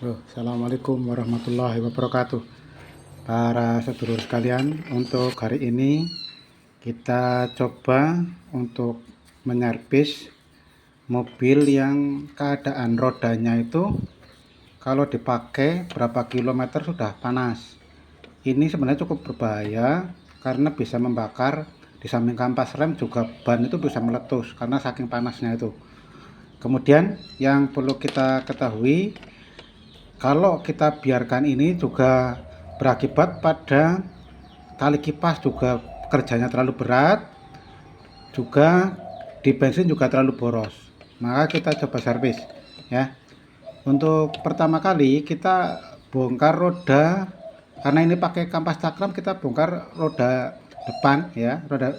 Assalamualaikum warahmatullahi wabarakatuh. Para sedulur sekalian, untuk hari ini kita coba untuk menyervis mobil yang keadaan rodanya itu kalau dipakai berapa kilometer sudah panas. Ini sebenarnya cukup berbahaya karena bisa membakar, di samping kampas rem juga ban itu bisa meletus karena saking panasnya itu. Kemudian yang perlu kita ketahui, kalau kita biarkan ini juga berakibat pada tali kipas juga kerjanya terlalu berat, juga di bensin juga terlalu boros. Maka kita coba servis ya. Untuk pertama kali kita bongkar roda, karena ini pakai kampas cakram, kita bongkar roda depan ya. Roda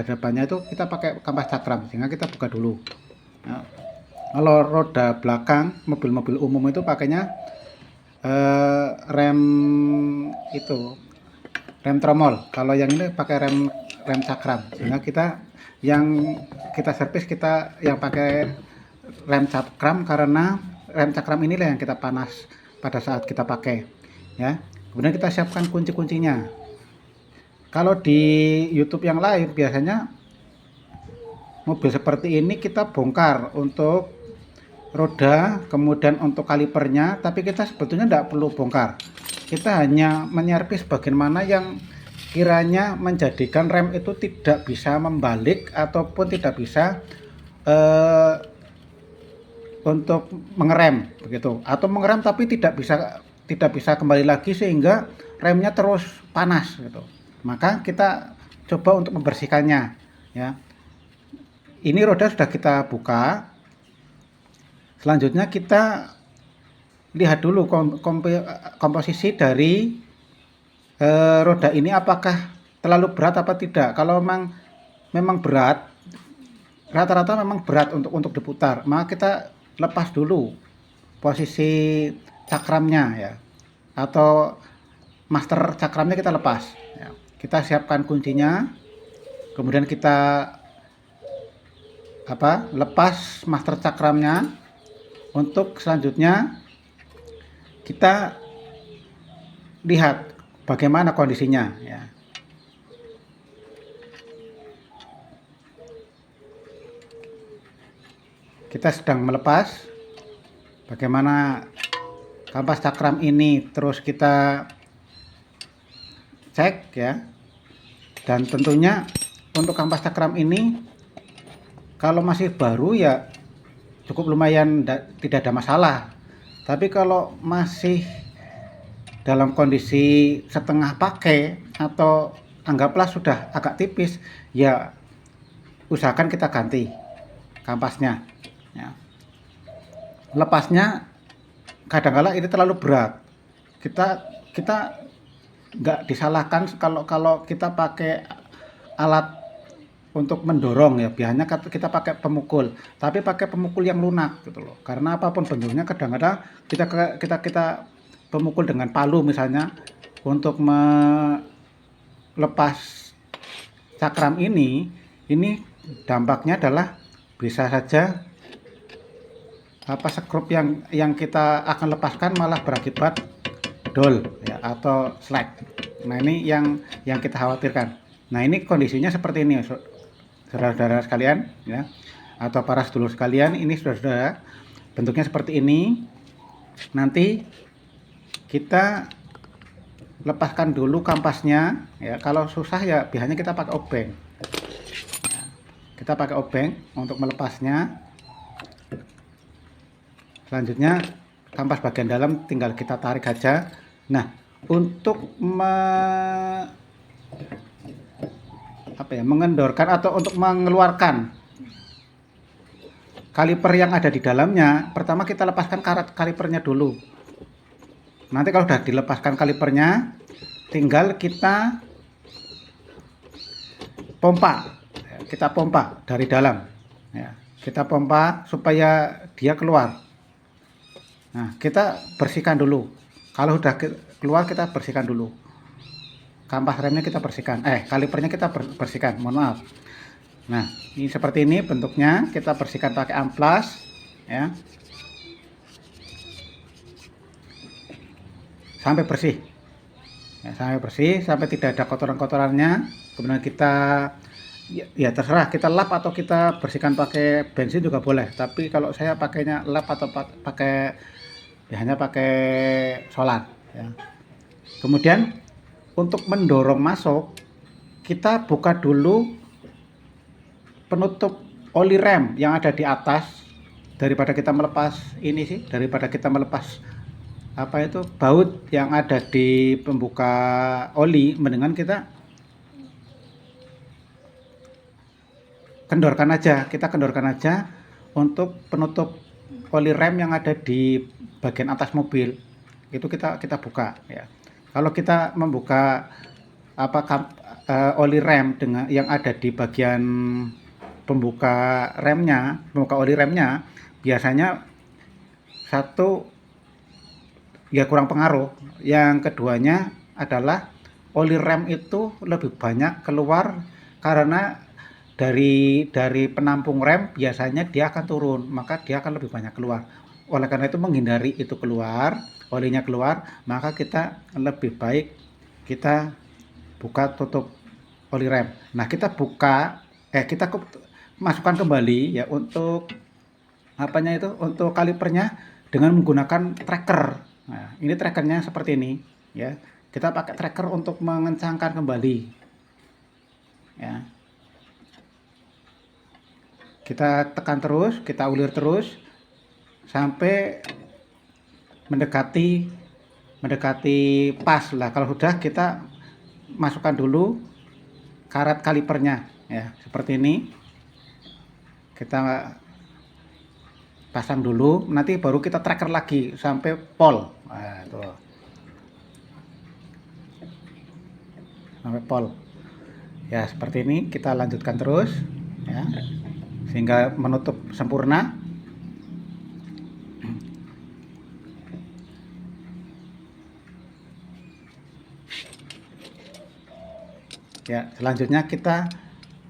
depannya itu kita pakai kampas cakram, sehingga kita buka dulu. Nah, kalau roda belakang mobil-mobil umum itu pakainya rem itu, rem tromol. Kalau yang ini pakai rem cakram, sehingga kita yang kita servis kita yang pakai rem cakram, karena rem cakram inilah yang kita panas pada saat kita pakai ya. Kemudian kita siapkan kunci-kuncinya. Kalau di YouTube yang lain biasanya mobil seperti ini kita bongkar untuk roda, kemudian untuk kalipernya, tapi kita sebetulnya tidak perlu bongkar. Kita hanya menyervis bagian mana yang kiranya menjadikan rem itu tidak bisa membalik ataupun tidak bisa untuk mengerem begitu, atau mengerem tapi tidak bisa kembali lagi sehingga remnya terus panas gitu. Maka kita coba untuk membersihkannya ya. Ini roda sudah kita buka. Selanjutnya kita lihat dulu komposisi dari roda ini, apakah terlalu berat apa tidak. Kalau memang berat, rata-rata memang berat untuk diputar, maka kita lepas dulu posisi cakramnya ya, atau master cakramnya kita lepas ya. Kita siapkan kuncinya, kemudian kita lepas master cakramnya. Untuk selanjutnya kita lihat bagaimana kondisinya ya. Kita sedang melepas bagaimana kampas cakram ini, terus kita cek ya. Dan tentunya untuk kampas cakram ini kalau masih baru ya cukup lumayan, tidak ada masalah. Tapi kalau masih dalam kondisi setengah pakai atau anggaplah sudah agak tipis, ya usahakan kita ganti kampasnya ya. Lepasnya kadang-kala ini terlalu berat, kita nggak disalahkan kalau kita pakai alat untuk mendorong ya. Biasanya kita pakai pemukul, tapi pakai pemukul yang lunak gitu loh. Karena apapun bentuknya, kadang-kadang kita pemukul dengan palu misalnya untuk melepas cakram ini dampaknya adalah bisa saja skrup yang kita akan lepaskan malah berakibat dol ya, atau slack. Nah, ini yang kita khawatirkan. Nah, ini kondisinya seperti ini saudara-saudara sekalian ya, atau para sedulur sekalian. Ini saudara bentuknya seperti ini. Nanti kita lepaskan dulu kampasnya ya. Kalau susah ya biasanya kita pakai obeng ya. Kita pakai obeng untuk melepasnya. Selanjutnya kampas bagian dalam tinggal kita tarik aja. Nah, untuk mengendorkan atau untuk mengeluarkan kaliper yang ada di dalamnya, pertama kita lepaskan karat kalipernya dulu. Nanti kalau sudah dilepaskan kalipernya, tinggal kita pompa. Kita pompa dari dalam ya. Kita pompa supaya dia keluar. Nah, kita bersihkan dulu. Kalau sudah keluar, kita bersihkan dulu. Kampas remnya kita bersihkan, kalipernya kita bersihkan, mohon maaf. Nah, ini seperti ini bentuknya, kita bersihkan pakai amplas ya. sampai bersih. Ya, sampai bersih, sampai tidak ada kotoran-kotorannya. Kemudian kita ya terserah kita lap atau kita bersihkan pakai bensin juga boleh. Tapi kalau saya pakainya lap atau pakai ya hanya pakai solar. Ya. Kemudian untuk mendorong masuk, kita buka dulu penutup oli rem yang ada di atas. Daripada kita melepas ini sih, daripada kita melepas apa itu baut yang ada di pembuka oli, mendingan kita kendorkan aja untuk penutup oli rem yang ada di bagian atas mobil. Itu kita buka ya. Kalau kita membuka oli rem dengan yang ada di bagian pembuka oli remnya, biasanya satu ya kurang pengaruh. Yang keduanya adalah oli rem itu lebih banyak keluar karena dari penampung rem biasanya dia akan turun, maka dia akan lebih banyak keluar. Oleh karena itu menghindari itu keluar, olinya keluar, maka kita lebih baik kita buka tutup oli rem. Nah, kita masukkan kembali ya untuk untuk kalipernya dengan menggunakan tracker. Nah, ini trackernya seperti ini ya. Kita pakai tracker untuk mengencangkan kembali. Ya. Kita tekan terus, kita ulir terus sampai mendekati pas lah. Kalau sudah kita masukkan dulu karet kalipernya ya, seperti ini. Kita pasang dulu, nanti baru kita tracker lagi sampai pol. Nah, tuh. Sampai pol. Ya, seperti ini kita lanjutkan terus ya. Sehingga menutup sempurna. Ya, selanjutnya kita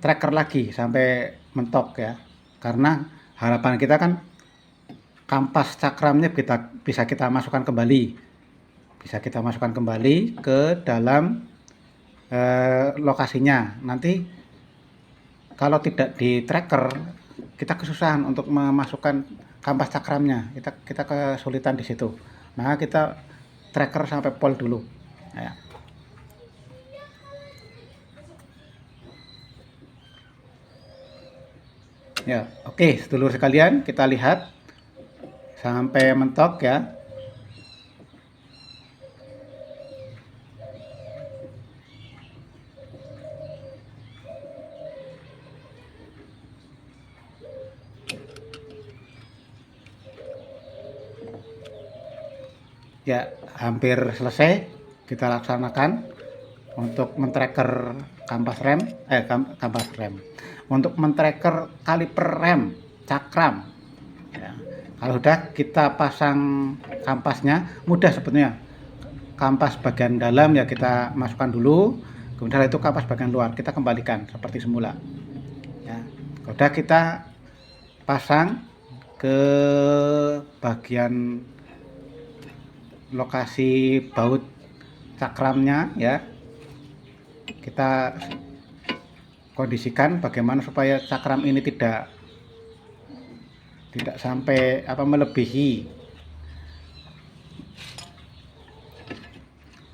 tracker lagi sampai mentok ya. Karena harapan kita kan kampas cakramnya bisa kita masukkan kembali. Bisa kita masukkan kembali ke dalam lokasinya. Nanti kalau tidak di tracker, kita kesusahan untuk memasukkan kampas cakramnya. Kita kesulitan di situ. Maka kita tracker sampai pol dulu. Ya. Ya, oke, sedulur sekalian, kita lihat sampai mentok ya. Ya, hampir selesai kita laksanakan untuk men-tracker kampas rem, untuk men-tracker kaliper rem cakram ya. Kalau sudah kita pasang kampasnya, mudah sebetulnya. Kampas bagian dalam ya kita masukkan dulu, kemudian itu kampas bagian luar kita kembalikan seperti semula ya. Sudah kita pasang ke bagian lokasi baut cakramnya ya. Kita kondisikan bagaimana supaya cakram ini tidak sampai melebihi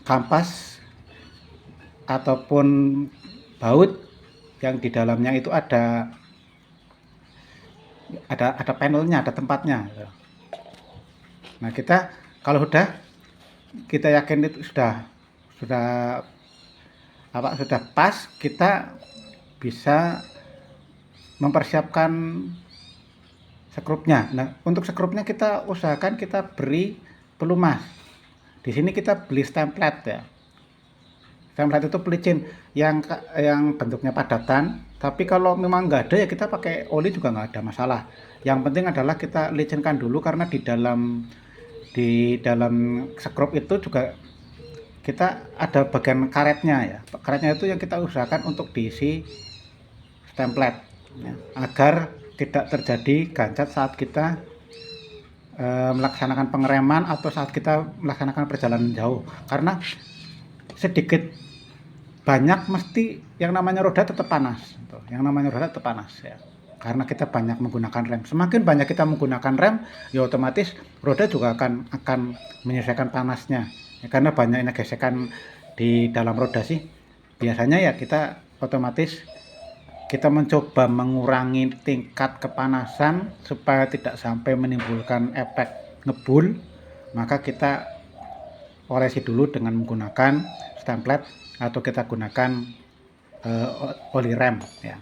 kampas ataupun baut yang di dalamnya itu ada panelnya, ada tempatnya. Nah, kita kalau kita yakin itu sudah pas, kita bisa mempersiapkan skrupnya. Nah, untuk skrupnya kita usahakan kita beri pelumas. Di sini kita beli stemplet ya. Stemplet itu pelicin yang bentuknya padatan. Tapi kalau memang nggak ada ya kita pakai oli juga nggak ada masalah. Yang penting adalah kita licinkan dulu karena di dalam skrup itu juga kita ada bagian karetnya ya. Karetnya itu yang kita usahakan untuk diisi stemplet ya, agar tidak terjadi gancet saat kita melaksanakan pengereman atau saat kita melaksanakan perjalanan jauh, karena sedikit banyak mesti yang namanya roda tetap panas, ya, karena kita banyak menggunakan rem. Semakin banyak kita menggunakan rem, ya otomatis roda juga akan menyesuaikan panasnya, ya, karena banyaknya gesekan di dalam roda sih. Biasanya ya kita otomatis kita mencoba mengurangi tingkat kepanasan supaya tidak sampai menimbulkan efek ngebul, maka kita olesi dulu dengan menggunakan stemplet atau kita gunakan oli rem, ya.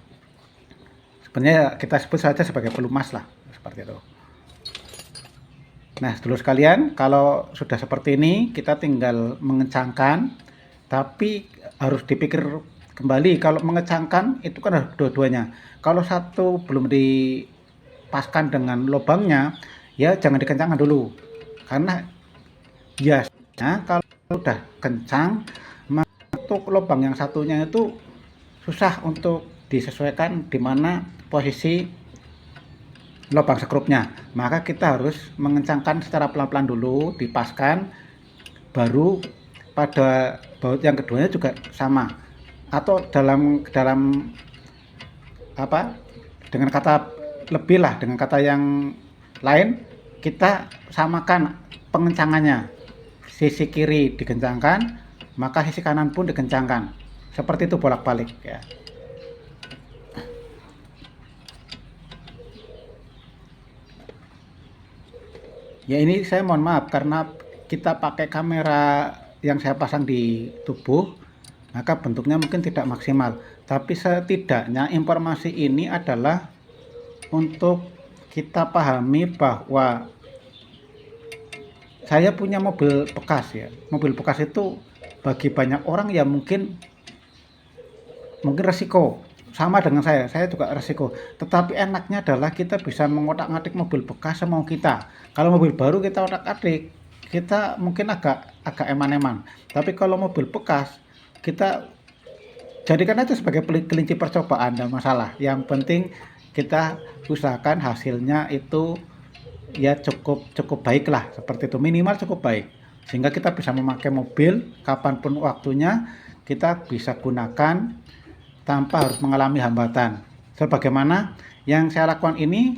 Sebenarnya kita sebut saja sebagai pelumas lah, seperti itu. Nah, sedulur sekalian, kalau sudah seperti ini kita tinggal mengencangkan, tapi harus dipikir kembali, kalau mengencangkan itu kan harus dua-duanya. Kalau satu belum dipaskan dengan lubangnya, ya jangan dikencangkan dulu, karena biasanya kalau udah kencang, untuk lubang yang satunya itu susah untuk disesuaikan di mana posisi lubang skrupnya. Maka kita harus mengencangkan secara pelan-pelan dulu, dipaskan, baru pada baut yang keduanya juga sama. Atau dalam apa, dengan kata lebih lah, dengan kata yang lain, kita samakan pengencangannya. Sisi kiri dikencangkan, maka sisi kanan pun dikencangkan. Seperti itu bolak-balik, ya. Ya, ini saya mohon maaf karena kita pakai kamera yang saya pasang di tubuh, maka bentuknya mungkin tidak maksimal. Tapi setidaknya informasi ini adalah untuk kita pahami bahwa saya punya mobil bekas, ya. Mobil bekas itu bagi banyak orang ya mungkin resiko. Sama dengan saya juga resiko. Tetapi enaknya adalah kita bisa mengotak-atik mobil bekas semau kita. Kalau mobil baru kita otak-atik, kita mungkin agak eman-eman. Tapi kalau mobil bekas, kita jadikan aja sebagai kelinci percobaan, dan masalah. Yang penting kita usahakan hasilnya itu ya cukup baik lah, seperti itu, minimal cukup baik, sehingga kita bisa memakai mobil kapanpun waktunya, kita bisa gunakan tanpa harus mengalami hambatan. Sebagaimana yang saya lakukan ini,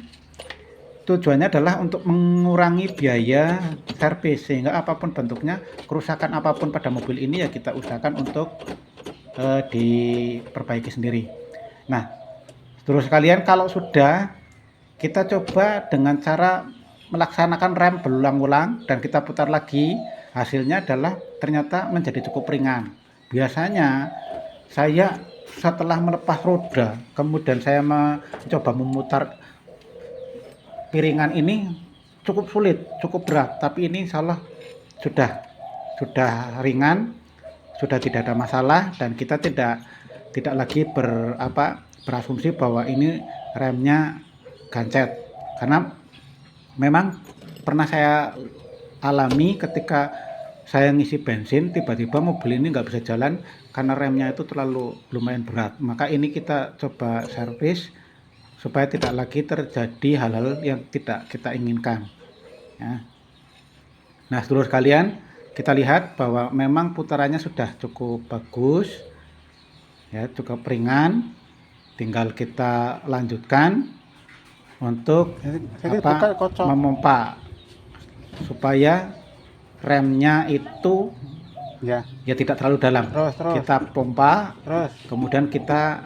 tujuannya adalah untuk mengurangi biaya servis, sehingga apapun bentuknya, kerusakan apapun pada mobil ini ya kita usahakan untuk diperbaiki sendiri. Nah, terus sekalian, kalau sudah, kita coba dengan cara melaksanakan rem berulang-ulang dan kita putar lagi, hasilnya adalah ternyata menjadi cukup ringan. Biasanya saya setelah melepas roda, kemudian saya mencoba memutar piringan ini, cukup sulit, cukup berat, tapi ini insya Allah sudah ringan, sudah tidak ada masalah, dan kita tidak lagi berasumsi bahwa ini remnya gancet, karena memang pernah saya alami ketika saya ngisi bensin, tiba-tiba mobil ini nggak bisa jalan karena remnya itu terlalu lumayan berat. Maka ini kita coba servis supaya tidak lagi terjadi hal-hal yang tidak kita inginkan, ya. Nah, sedulur sekalian, kita lihat bahwa memang putarannya sudah cukup bagus, ya, cukup ringan. Tinggal kita lanjutkan untuk memompa supaya remnya itu ya tidak terlalu dalam. Terus. Kita pompa, kemudian kita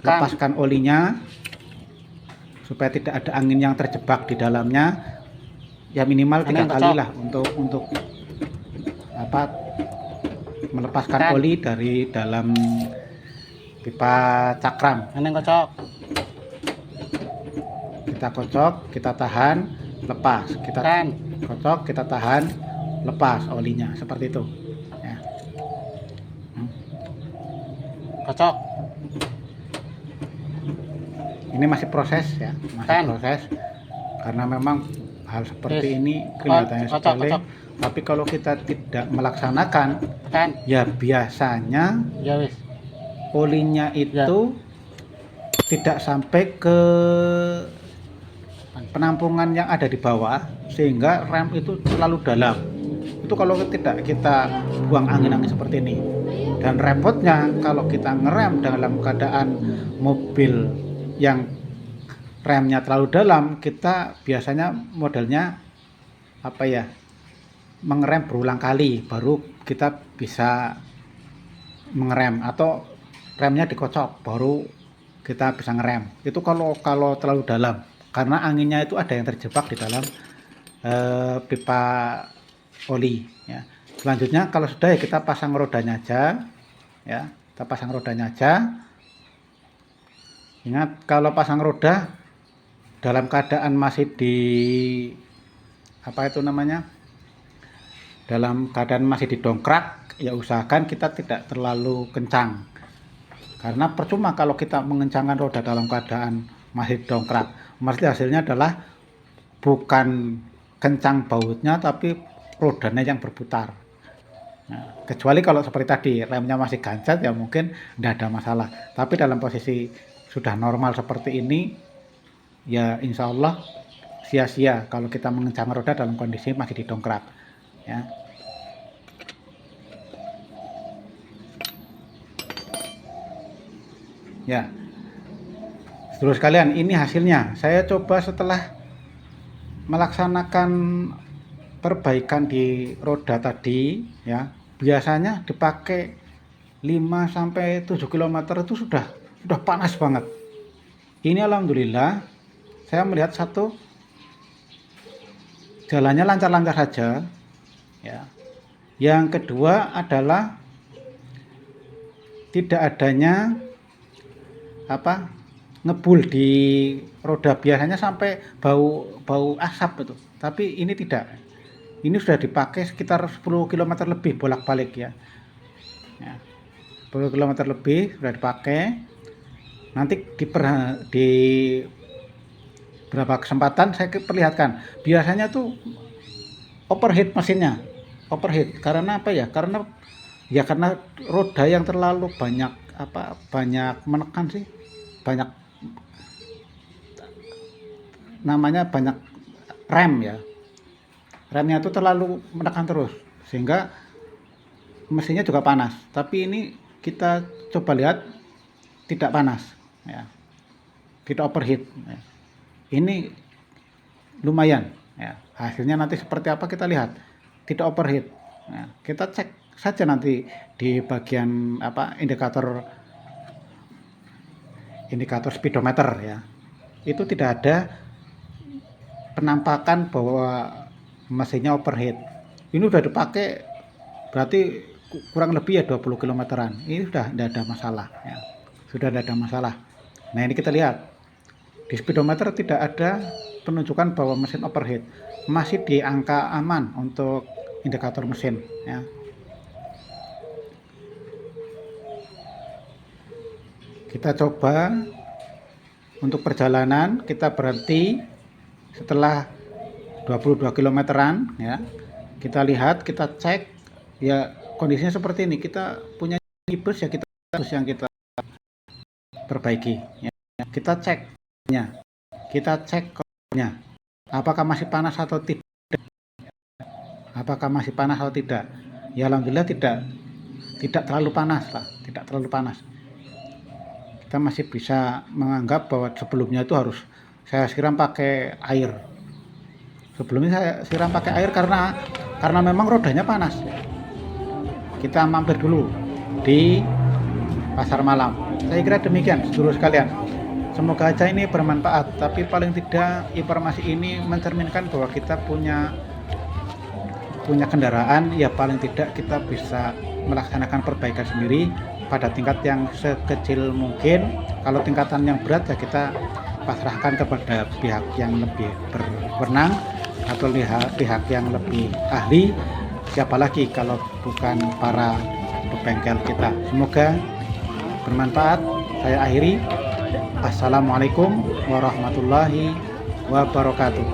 lepaskan olinya supaya tidak ada angin yang terjebak di dalamnya. Ya minimal 3 kali lah untuk melepaskan oli dari dalam pipa cakram. Kita kocok, kita tahan, lepas. Kita kocok, kita tahan, lepas olinya, seperti itu, ya. Kocok. Ini masih proses, ya, proses, karena memang hal seperti ini kelihatannya sepele, tapi kalau kita tidak melaksanakan, ya biasanya olinya itu tidak sampai ke penampungan yang ada di bawah, sehingga rem itu terlalu dalam. Itu kalau tidak kita buang angin-angin seperti ini. Dan repotnya kalau kita ngerem dalam keadaan mobil yang remnya terlalu dalam, kita biasanya modelnya apa ya, mengerem berulang kali baru kita bisa mengerem, atau remnya dikocok baru kita bisa ngerem. Itu kalau terlalu dalam, karena anginnya itu ada yang terjebak di dalam pipa oli ya. Selanjutnya kalau sudah, ya kita pasang rodanya aja ya, kita pasang rodanya aja. Ingat, kalau pasang roda dalam keadaan masih di apa itu namanya, dalam keadaan masih didongkrak, ya usahakan kita tidak terlalu kencang, karena percuma kalau kita mengencangkan roda dalam keadaan masih didongkrak, mesti hasilnya adalah bukan kencang bautnya tapi rodanya yang berputar. Nah, kecuali kalau seperti tadi remnya masih gancet, ya mungkin tidak ada masalah. Tapi dalam posisi sudah normal seperti ini, ya insya Allah sia-sia kalau kita mengencang roda dalam kondisi masih didongkrak ya. Ya, seluruh sekalian, ini hasilnya. Saya coba setelah melaksanakan perbaikan di roda tadi ya, biasanya dipakai 5-7 km itu sudah panas banget. Ini alhamdulillah saya melihat satu, jalannya lancar-lancar saja ya. Yang kedua adalah tidak adanya apa, ngebul di roda. Biasanya sampai bau asap itu, tapi ini tidak. Ini sudah dipakai sekitar 10 km lebih bolak-balik ya. 10 km lebih sudah dipakai. Nanti di beberapa kesempatan saya perlihatkan, biasanya tuh overheat mesinnya, overheat. Karena apa ya? Karena roda yang terlalu banyak menekan sih, banyak namanya banyak rem ya. Remnya itu terlalu menekan terus, sehingga mesinnya juga panas. Tapi ini kita coba lihat tidak panas ya, tidak overheat ya. Ini lumayan ya. Hasilnya nanti seperti apa kita lihat, tidak overheat ya. Kita cek saja nanti di bagian indikator speedometer ya, itu tidak ada penampakan bahwa mesinnya overheat. Ini sudah dipakai berarti kurang lebih ya 20 km-an. Ini sudah tidak ada masalah ya. Sudah tidak ada masalah. Nah, ini kita lihat di speedometer tidak ada penunjukan bahwa mesin overheat. Masih di angka aman untuk indikator mesin ya. Kita coba untuk perjalanan, kita berhenti setelah 22 km-an ya. Kita lihat, kita cek ya, kondisinya seperti ini. Kita punya bus ya, kita yang kita perbaiki ya. Kita ceknya, kita cek kodenya, apakah masih panas atau tidak, ya alhamdulillah tidak terlalu panas lah, tidak terlalu panas. Kita masih bisa menganggap bahwa sebelumnya itu harus saya siram pakai air. Sebelumnya saya siram pakai air karena memang rodanya panas. Kita mampir dulu di Pasar Malam. Saya kira demikian sedulur sekalian. Semoga aja ini bermanfaat, tapi paling tidak informasi ini mencerminkan bahwa kita punya kendaraan, ya paling tidak kita bisa melaksanakan perbaikan sendiri pada tingkat yang sekecil mungkin. Kalau tingkatan yang berat ya kita pasrahkan kepada pihak yang lebih berwenang atau pihak yang lebih ahli. Siapa lagi kalau bukan para pembengkel kita. Semoga bermanfaat. Saya akhiri. Assalamualaikum warahmatullahi wabarakatuh.